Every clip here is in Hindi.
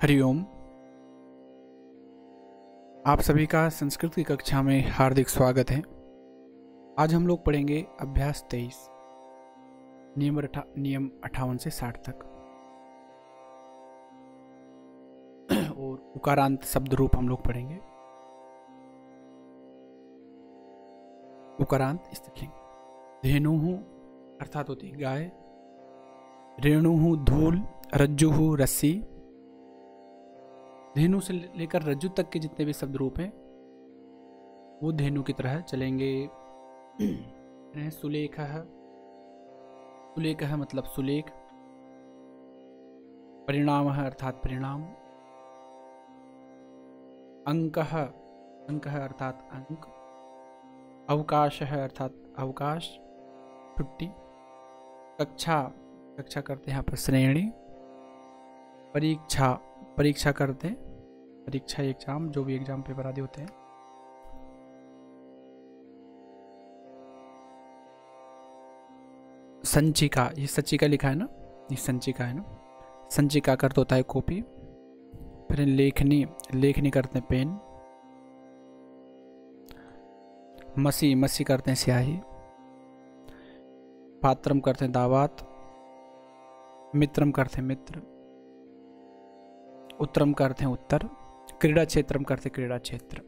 हरिओम। आप सभी का संस्कृत की कक्षा में हार्दिक स्वागत है। आज हम लोग पढ़ेंगे अभ्यास 23 नियम 58 से 60 तक और उकारांत शब्द रूप हम लोग पढ़ेंगे। उकारांत स्त्रीलिंग। धेनुः अर्थात होती गाय, रेणुः धूल, रज्जुः रस्सी। धेनु से लेकर रज्जु तक के जितने भी शब्द रूप हैं वो धेनु की तरह चलेंगे। सुलेखः, सुलेखः मतलब सुलेख। परिणामः अर्थात परिणाम। अंकः, अंकः अर्थात अंक। अवकाशः अर्थात अवकाश, छुट्टी। कक्षा, कक्षा करते हैं यहाँ पर श्रेणी। परीक्षा, परीक्षा करते हैं परीक्षा एग्जाम, जो भी एग्जाम पेपर आदि होते हैं। संचिका, ये संचिका लिखा है ना, ये संचिका है ना। संचिका करते होता है कॉपी। फिर लेखनी, लेखनी करते हैं पेन। मसी, मसी करते हैं स्याही। पात्रम करते हैं दावात। मित्रम करते हैं मित्र। उत्तरम करते हैं उत्तर। क्रीड़ा क्षेत्रम करते हैं क्रीड़ा क्षेत्र।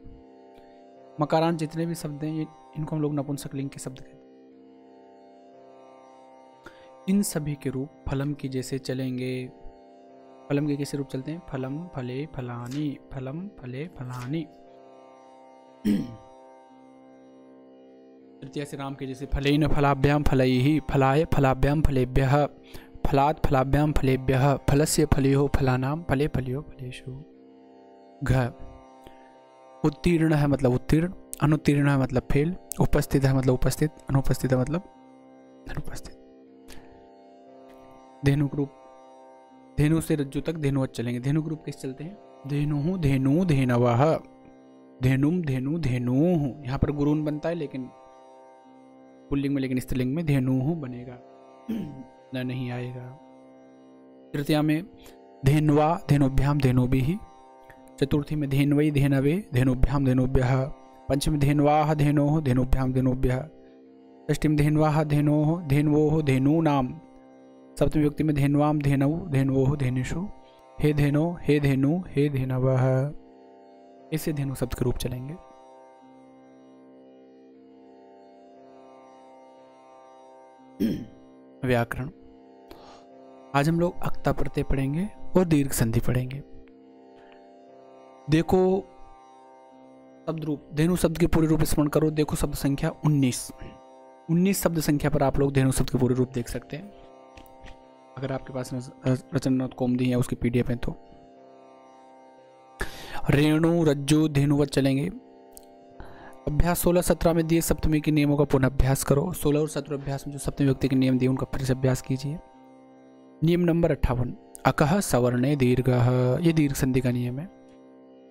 मकारांत जितने भी शब्द हैं इनको हम लोग नपुंसकलिंग के शब्द कहते हैं। इन सभी के रूप फलम की जैसे चलेंगे। फलम के कैसे रूप चलते हैं? फलम फले फलानी, फलम फले फलानी। तृतीया से राम के जैसे फलेन फलाभ्याम फलैहि, फलाय फलाभ्याम फलेभ्यः, फलात् फलाभ्याम फलेभ्यः, फलस्य फलयोः फलानां, फले फलयोः फलेषु। घ उत्तीर्ण है मतलब उत्तीर्ण, अनुत्तीर्ण है मतलब फेल, उपस्थित है मतलब उपस्थित, अनुपस्थित है मतलब अनुपस्थित। धेनु रूप, धेनु से रज्जु तक धेनुवत चलेंगे। धेनु रूप कैसे चलते हैं? धेनुः धेनु धेनवः, धेनुम धेनु धेनुः। यहाँ पर गुरून बनता है लेकिन पुल्लिंग में, लेकिन स्त्रीलिंग में धेनुः बनेगा, न नहीं आएगा। तृतीया में धेन्वा धेनुभ्याम धेनुभिः। चतुर्थी में धेन्वै धेनवे धेनुभ्याम धेनुभ्यः। पंचमी धेन्वाः धेनोः धेनुभ्याम धेनुभ्यः। षष्ठी में धेन्वाः धेनोः धेन्वोः धेनूनां। सप्तमी विभक्ति में धेन्वाम धेनौ धेन्वोः धेनुषु। हे धेनो, हे धेनु, हे धेनवः। इससे धेनु शब्द के रूप चलेंगे। व्याकरण। आज हम लोग अक्ता प्रत्यय पढ़ेंगे और दीर्घ संधि पढ़ेंगे। देखो शब्द रूप, धेनु शब्द के पूरे रूप स्मरण करो। देखो शब्द संख्या 19 शब्द संख्या पर आप लोग धेनु शब्द के पूरे रूप देख सकते हैं अगर आपके पास रचना कौमुदी है उसकी पीडीएफ है तो। रेणु रज्जु धेनुवत चलेंगे। अभ्यास 16-17 में दिए सप्तमी के नियमों का पुनः अभ्यास करो। 16 और 17 अभ्यास में जो सप्तमी व्यक्ति के नियम दिए उनका फिर से अभ्यास कीजिए। नियम नंबर 58, अकः सवर्णे दीर्घः। ये दीर्घ संधि का नियम है।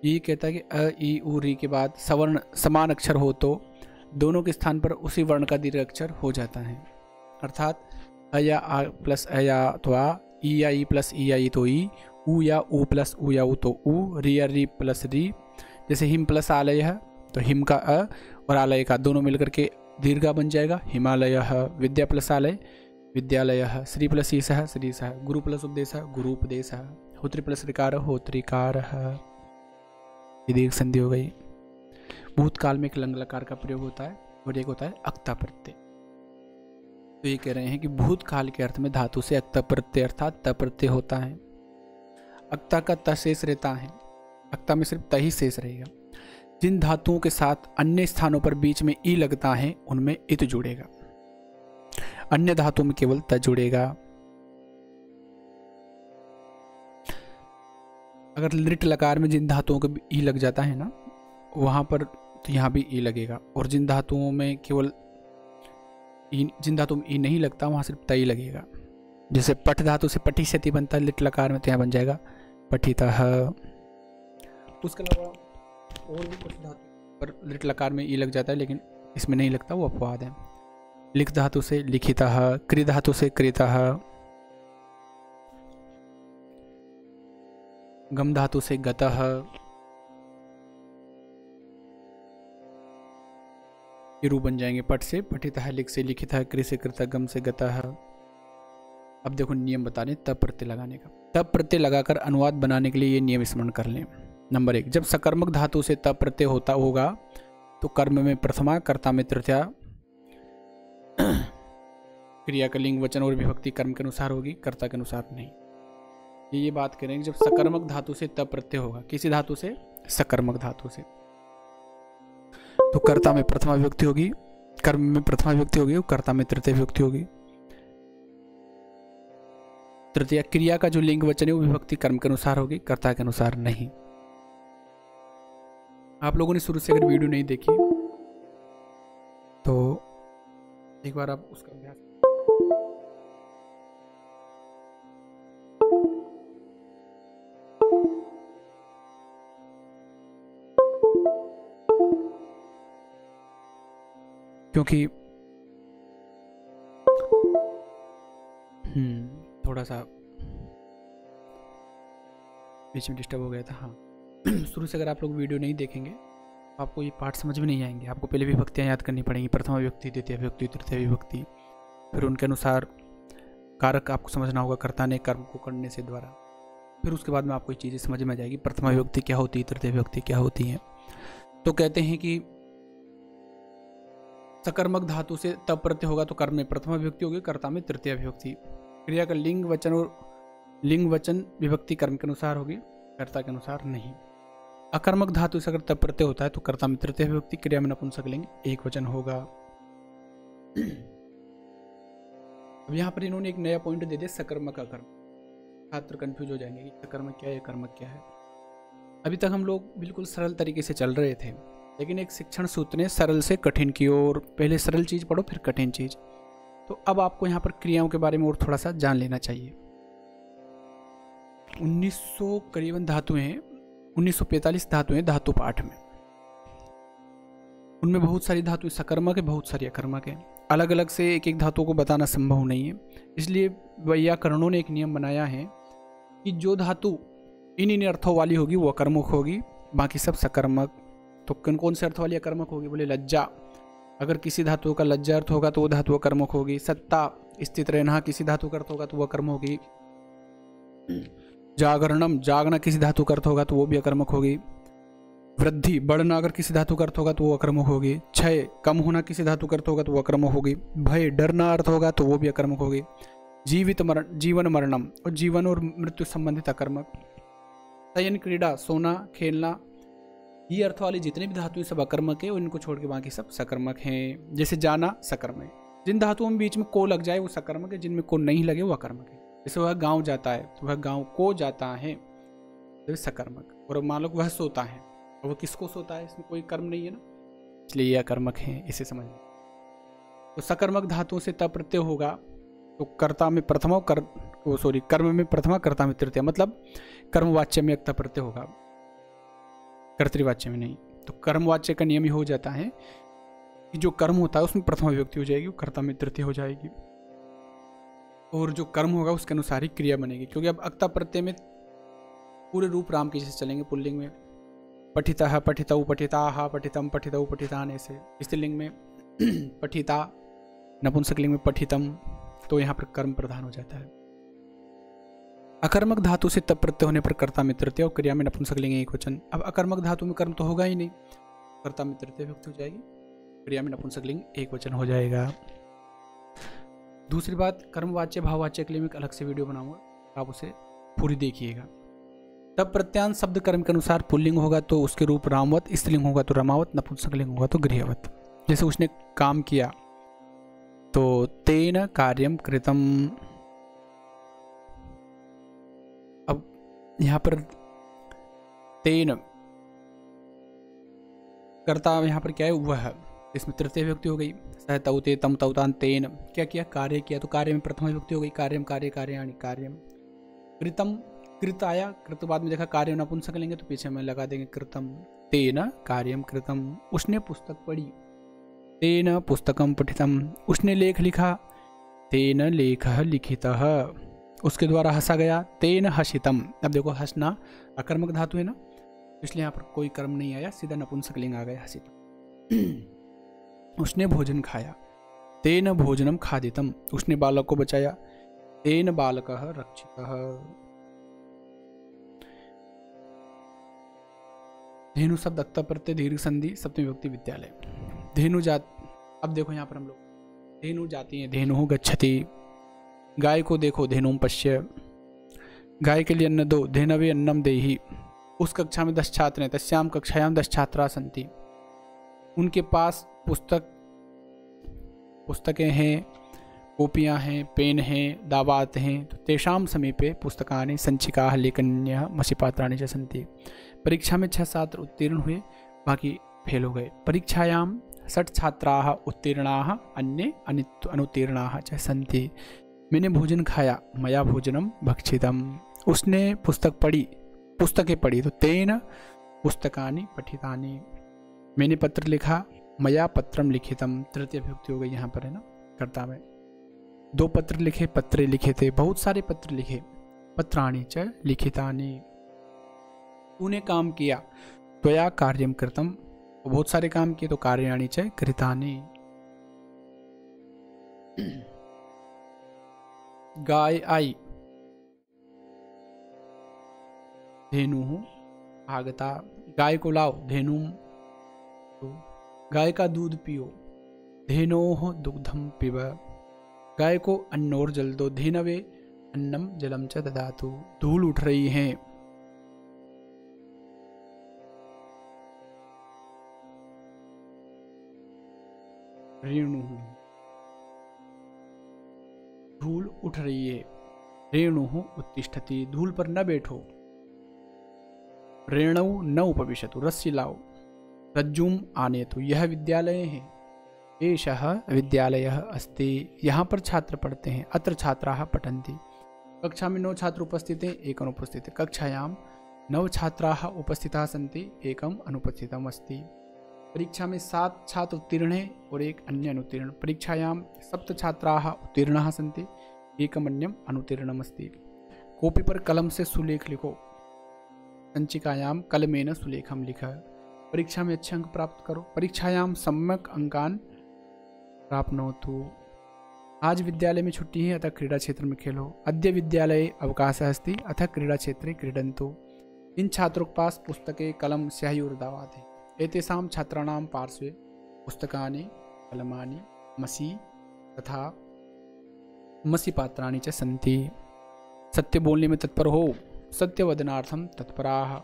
ये कहता है कि अ ई उ री के बाद सवर्ण समान अक्षर हो तो दोनों के स्थान पर उसी वर्ण का दीर्घ अक्षर हो जाता है। अर्थात अ या आ प्लस अ या तो आ, ई या ई प्लस ई या ई तो ई, उ या उ प्लस उ या उ तो उ, री या री प्लस री। जैसे हिम प्लस आलय है तो हिम का अ और आलय का दोनों मिलकर के दीर्घा बन जाएगा हिमालयः। विद्या प्लस आलय विद्यालयः। श्री प्लस ईशः श्रीशः। गुरु प्लस उपदेशः गुरुपदेशः। होत्री प्लस ऋकारः होत्रिकारः। ये दीर्घ संधि हो गई। भूतकाल में एक लंग लकार का प्रयोग होता है और एक होता है अक्ता प्रत्यय। तो ये कह रहे हैं कि भूतकाल के अर्थ में धातु से अक्ता प्रत्यय अर्थात त प्रत्यय होता है। अक्ता का त शेष रहता है, अक्ता में सिर्फ त ही शेष रहेगा। जिन धातुओं के साथ अन्य स्थानों पर बीच में ई लगता है उनमें इत जुड़ेगा, अन्य धातुओं में केवल त जुड़ेगा। अगर लिट लकार में जिन धातुओं को ई लग जाता है ना वहां पर तो यहाँ भी ई लगेगा। और जिन धातुओं में केवल जिन धातुओं में ई नहीं लगता वहां सिर्फ त ही लगेगा। जैसे पठ धातु से पठी सती बनता है लिट लकार में, तो यहाँ बन जाएगा पठितः। उसके अलावा और भी कुछ धातु पर लिट लकार में ई लग जाता है लेकिन इसमें नहीं लगता, वो अपवाद है। लिख धातु से लिखितः, क्रि धातु से कृतः, गम धातु से गतः, ये रूप बन जाएंगे। पट से पठितः, लिख से लिखितः, कृ से कृतः, गम से गतः। अब देखो नियम बता रहे तब प्रत्यय लगाने का। तब प्रत्यय लगाकर अनुवाद बनाने के लिए ये नियम स्मरण कर लें। नंबर 1, जब सकर्मक धातु से तब प्रत्यय होता होगा तो कर्म में प्रथमा, कर्ता में तृतीया, क्रिया का लिंग वचन और विभक्ति कर्म के अनुसार होगी, कर्ता के अनुसार नहीं। ये बात करेंगे जब सकर्मक धातु से तब प्रत्यय होगा। किसी धातु से? सकर्मक धातु से। तो कर्ता में प्रथमा विभक्ति होगी, कर्म में प्रथमा विभक्ति होगी और कर्ता में तृतीय विभक्ति होगी। तृतीय क्रिया का जो लिंग वचन है वो विभक्ति कर्म के अनुसार होगी, कर्ता के अनुसार नहीं। आप लोगों ने शुरू से अगर वीडियो नहीं देखी तो एक बार आप उसका अभ्यास। क्योंकि थोड़ा सा बीच में डिस्टर्ब हो गया था। हाँ शुरू से अगर आप लोग वीडियो नहीं देखेंगे तो आपको ये पार्ट समझ में नहीं आएंगे। आपको पहले विभक्तियाँ याद करनी पड़ेंगी, प्रथमा विभक्ति, द्वितीय विभक्ति, तृतीय विभक्ति, फिर उनके अनुसार कारक आपको समझना होगा, कर्ता ने कर्म को करने से द्वारा। फिर उसके बाद में आपको ये चीज़ें समझ में आ जाएगी, प्रथमा विभक्ति क्या होती है, तृतीय विभक्ति क्या होती है। तो कहते हैं कि सकर्मक धातु से तब प्रत्यय होगा तो कर्म में प्रथमा विभक्ति होगी, कर्ता में तृतीय विभक्ति। क्रिया का लिंग वचन और लिंग वचन विभक्ति कर्म के अनुसार होगी, कर्ता के अनुसार नहीं। अकर्मक धातु से अगर तब प्रत्यय होता है तो कर्ता में तृतीय विभक्ति, क्रिया में नपुंसक लिंग एक वचन होगा। अब यहाँ पर इन्होंने एक नया पॉइंट दे दिया, सकर्मक अकर्म। छात्र कंफ्यूज हो जाएंगे कि सकर्मक क्या है, कर्मक क्या है। अभी तक हम लोग बिल्कुल सरल तरीके से चल रहे थे, लेकिन एक शिक्षण सूत्र ने सरल से कठिन की ओर, पहले सरल चीज़ पढ़ो फिर कठिन चीज़। तो अब आपको यहाँ पर क्रियाओं के बारे में और थोड़ा सा जान लेना चाहिए। 1900 करीबन धातुएं हैं, 1945 धातुएं हैं धातु पाठ में। उनमें बहुत सारी धातुएं सकर्मक है, बहुत सारी अकर्मक है। अलग अलग से एक एक धातु को बताना संभव नहीं है, इसलिए वैयाकरणों ने एक नियम बनाया है कि जो धातु इन अर्थों वाली होगी वो अकर्मक होगी, बाकी सब सकर्मक। तो कौन से अर्थ वाली अकर्मक होगी? बोले लज्जा। अगर किसी धातु का लज्जा अर्थ होगा तो वो धातु अकर्मक होगी। सत्ता, स्थित रहना किसी धातु का अर्थ होगा तो वो अकर्मक होगी। जागरणम, जागना किसी धातु का अर्थ होगा तो वो भी अकर्मक होगी। वृद्धि, बढ़ना अगर किसी धातु का अर्थ होगा तो वो अकर्मक होगी। क्षय, कम होना किसी धातु का अर्थ होगा तो वो अकर्मक होगी। भय, डरना अर्थ होगा तो वो भी अकर्मक होगी। जीवित, मरण, जीवन मरणम और जीवन और मृत्यु संबंधित अकर्मक। शयन, क्रीड़ा, सोना, खेलना, ये अर्थ वाली जितने भी धातुएं सब अकर्मक है, इनको छोड़ के बाकी सब सकर्मक हैं। जैसे जाना सकर्मक है, जिन धातुओं में बीच में को लग जाए वो सकर्मक है, जिनमें को नहीं लगे वो अकर्मक है। जैसे वह गांव जाता है तो वह गांव को जाता है तो सकर्मक। और मान लो वह सोता है और वह किसको सोता है, इसमें कोई कर्म नहीं है ना, इसलिए ये अकर्मक है, इसे समझ लें। तो सकर्मक धातुओं से तब प्रत्यय होगा तो कर्ता में प्रथमा, कर्म में प्रथमा, कर्ता में तृतीय, मतलब कर्मवाच्य में एक प्रत्यय होगा, कर्तृवाच्य में नहीं। तो कर्मवाच्य का नियम ही हो जाता है कि जो कर्म होता है उसमें प्रथमा विभक्ति हो जाएगी, कर्ता में तृतीय हो जाएगी, और जो कर्म होगा उसके अनुसार ही क्रिया बनेगी। क्योंकि अब अक्ता प्रत्यय में पूरे रूप राम के जैसे चलेंगे। पुल्लिंग में पठितः, पठितौ, पठिताः, पठितम, पठितौ, पठितान, ऐसे। स्त्रीलिंग में पठिता, नपुंसकलिंग में पठितम, तो यहाँ पर कर्म प्रधान हो जाता है। अकर्मक धातु से तब प्रत्यय होने पर कर्ता में तृतीय और क्रिया में नपुंसकलिंग एक वचन। अब अकर्मक धातु में कर्म तो होगा ही नहीं, कर्ता में तृतीय विभक्ति हो जाएगी, क्रिया में नपुंसकलिंग एक वचन हो जाएगा। दूसरी बात, कर्मवाच्य भाववाच्य के लिए मैं अलग से वीडियो बनाऊंगा, आप उसे पूरी देखिएगा। तब प्रत्यांत शब्द कर्म के अनुसार पुल्लिंग होगा तो उसके रूप रामवत, स्त्रीलिंग होगा तो रमावत, नपुंसकलिंग होगा तो गृहवत। जैसे उसने काम किया तो तेन कार्यम कृतम। अब यहाँ पर तेन कर्ता यहाँ पर क्या है? वह, इसमें तृतीय विभक्ति हो गई। सहतौते, तम, तौतान, तेन, क्या किया? कार्य किया, तो कार्य में प्रथमा विभक्ति हो गई, कार्यम, कार्य, कार्याणि, कार्यम। कृतम, कृत आया, कृत बाद में देखा कार्य नपुंसक लेंगे तो पीछे में लगा देंगे कृतम। तेन कार्यम कृतम, उसने पुस्तक पढ़ी, तेन पुस्तकम पठितम, उसने लेख लिखा, तेन लेखः लिखितः। उसके द्वारा हंसा गया। तेन हसितम, अब देखो हंसना अकर्मक धातु है ना, इसलिए यहाँ पर कोई कर्म नहीं आया, सीधा नपुंसकलिंग आ गया हसितम। उसने भोजन खाया। तेन भोजनम खादितम, उसने बालक को बचाया। तेन बालकः रक्षितः। धेनु शब्द अक्ता प्रत्यय दीर्घ संधि सप्तमी विभक्ति विद्यालय। धेनु जात, अब देखो यहाँ पर हम लोग धेनु जाती है। धेनु गच्छति, गाय को देखो, धेनुम पश्य, गाय के लिए अन्न दो, धेनवे अन्नम देहि। उस कक्षा में 10 छात्र हैं, तस्याम कक्षायाम 10 छात्रा सन्ति, उनके पास पुस्तकें हैं, कॉपियाँ हैं, पेन हैं, दावात हैं। तो तेषाम समीपे पुस्तकानि संचिकाः लेखन्यः मसीपात्राणि च सन्ति। परीक्षा में 6 छात्र उत्तीर्ण हुए, बाकी फेल हो गए। परीक्षायाम 60 छात्राः उत्तीर्णाः, अन्ये अनुत्तीर्णाः च सन्ति। मैंने भोजन खाया, मया भोजनम भक्षितम। उसने पुस्तकें पढ़ी, तो तेन पुस्तकानि पठितानि। मैंने पत्र लिखा, मया पत्रम लिखितम। तृतीय विभक्ति हो गई यहाँ पर है ना, कर्ता में। 2 पत्र लिखे, पत्रे लिखे थे, बहुत सारे पत्र लिखे, पत्राणि च लिखितानि। तूने काम किया, त्वया कार्यम कृतम, बहुत सारे काम किए, तो कार्याणि च कृतानि। गाय आई, धेनु आगता, गाय को लाओ, धेनु। गाय का दूध पियो, धेनोः दुग्धम पिब। गाय को अन्न और जल दो, धेनवे अन्नम जलम च ददातु। धूल उठ रही है, रेणु, धूल उठ रही है। रेणु उत्तिष्ठति, धूल पर न बैठो। रेणु न उपविशतु, रस्सी लाओ। रज्जुम आनेतु, यह विद्यालय है। एषः विद्यालयः अस्ति, यहाँ पर छात्र पढ़ते हैं। अत्र छात्राः पठन्ति। कक्षा में 9 छात्र उपस्थित हैं, एक अनुपस्थित है। कक्षायां 9 छात्राः उपस्थिताः सन्ति, एकम अनुपस्थितम् अस्ति। परीक्षा में 7 छात्र उत्तीर्ण हैं और एक अन्य अनुत्तीर्ण। परीक्षायां 7 छात्राः उत्तीर्णाः सन्ति, एकम अन्यम अनुत्तीर्णम् अस्ति। कॉपी पर कलम से सुलेख लिखो, संचिकायां कलमेन सुलेखम लिख। परीक्षा में अच्छे अंक प्राप्त करो। परीक्षायां सम्यक अंकान प्राप्नोतु। आज विद्यालय में छुट्टी है, अतः क्रीड़ा क्षेत्र में खेलो। अद्य विद्यालये अवकाशः अस्ति, अतः क्रीड़ा क्षेत्रे क्रीडन्तु। इन छात्रों के पास पुस्तकें, कलम, स्याही और दावात है। एतेषां छात्राणां पार्श्वे पुस्तकानि, कलमानि, मसी तथा मसी पात्राणि च सन्ति। सत्य बोलने में तत्पर हो, सत्यवदनार्थम तत्पराः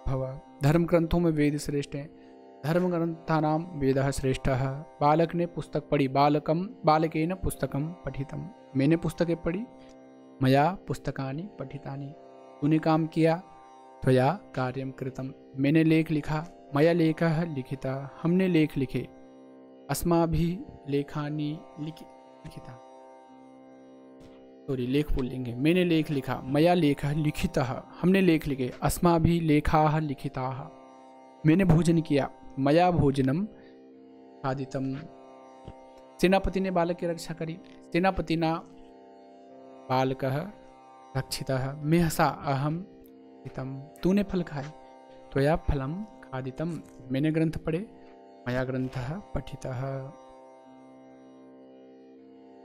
भव। धर्म ग्रंथों में वेद श्रेष्ठ है, धर्म ग्रंथानाम वेदः श्रेष्ठः। बालक ने पुस्तक पढ़ी, बालकेन पुस्तकम पठितम। मैंने पुस्तकें पढ़ी, मया पुस्तकानि पठितानि। तूने काम किया, त्वया कार्यम कृतम। मैंने लेख लिखा, मया लेखः लिखितः। हमने लेख लिखे, अस्माभिः लेखानि लिखिता। सॉरी, लेख बोलेंगे। मैंने लेख लिखा, मया लेखः लिखितः। हमने लेख लिखे, अस्माभिः लेखाः लिखिताः। मैंने भोजन किया, मया भोजनम खादितम। सेनापति ने बालक की रक्षा करी, सेनापतिना बालकः रक्षितः। मेहसा अहम हितम। तूने फल खाए, त्वया फलम खादितम। मैंने ग्रंथ पढ़े, मया ग्रंथः पठितः।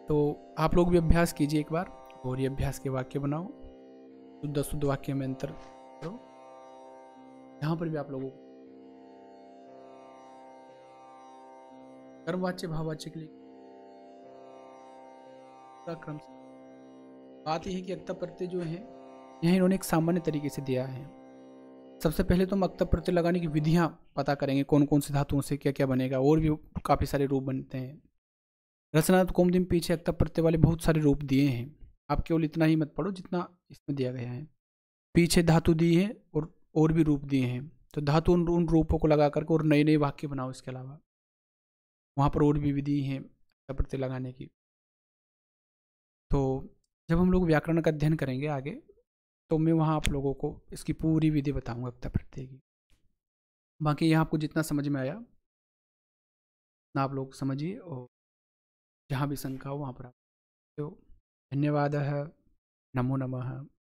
तो आप लोग भी अभ्यास कीजिए एक बार, और ये अभ्यास के वाक्य बनाओ, शुद्ध वाक्य में अंतर करो। यहाँ पर भी आप लोगों को कर्मवाच्य भाववाच्य के लिए क्रम। बात यह है कि अक्ता प्रत्यय जो है, यह इन्होंने एक सामान्य तरीके से दिया है। सबसे पहले तो हम अक्ता प्रत्यय लगाने की विधियां पता करेंगे, कौन कौन से धातुओं से क्या क्या बनेगा, और भी काफ़ी सारे रूप बनते हैं। रचनात्मक कौमुदी में पीछे अक्ता प्रत्यय वाले बहुत सारे रूप दिए हैं, आप केवल इतना ही मत पढ़ो जितना इसमें दिया गया है। पीछे धातु दी है और भी रूप दिए हैं, तो धातु उन रूपों को लगा करके और नए नए वाक्य बनाओ। इसके अलावा वहाँ पर और भी विधि हैं अक्ता प्रत्यय लगाने की। तो जब हम लोग व्याकरण का अध्ययन करेंगे आगे, तो मैं वहाँ आप लोगों को इसकी पूरी विधि बताऊंगा अक्ता प्रत्यय की। बाकी यहाँ आपको जितना समझ में आया उतना आप लोग समझिए, और जहाँ भी शंका हो वहाँ पर आप। तो धन्यवाद। नमो नमः।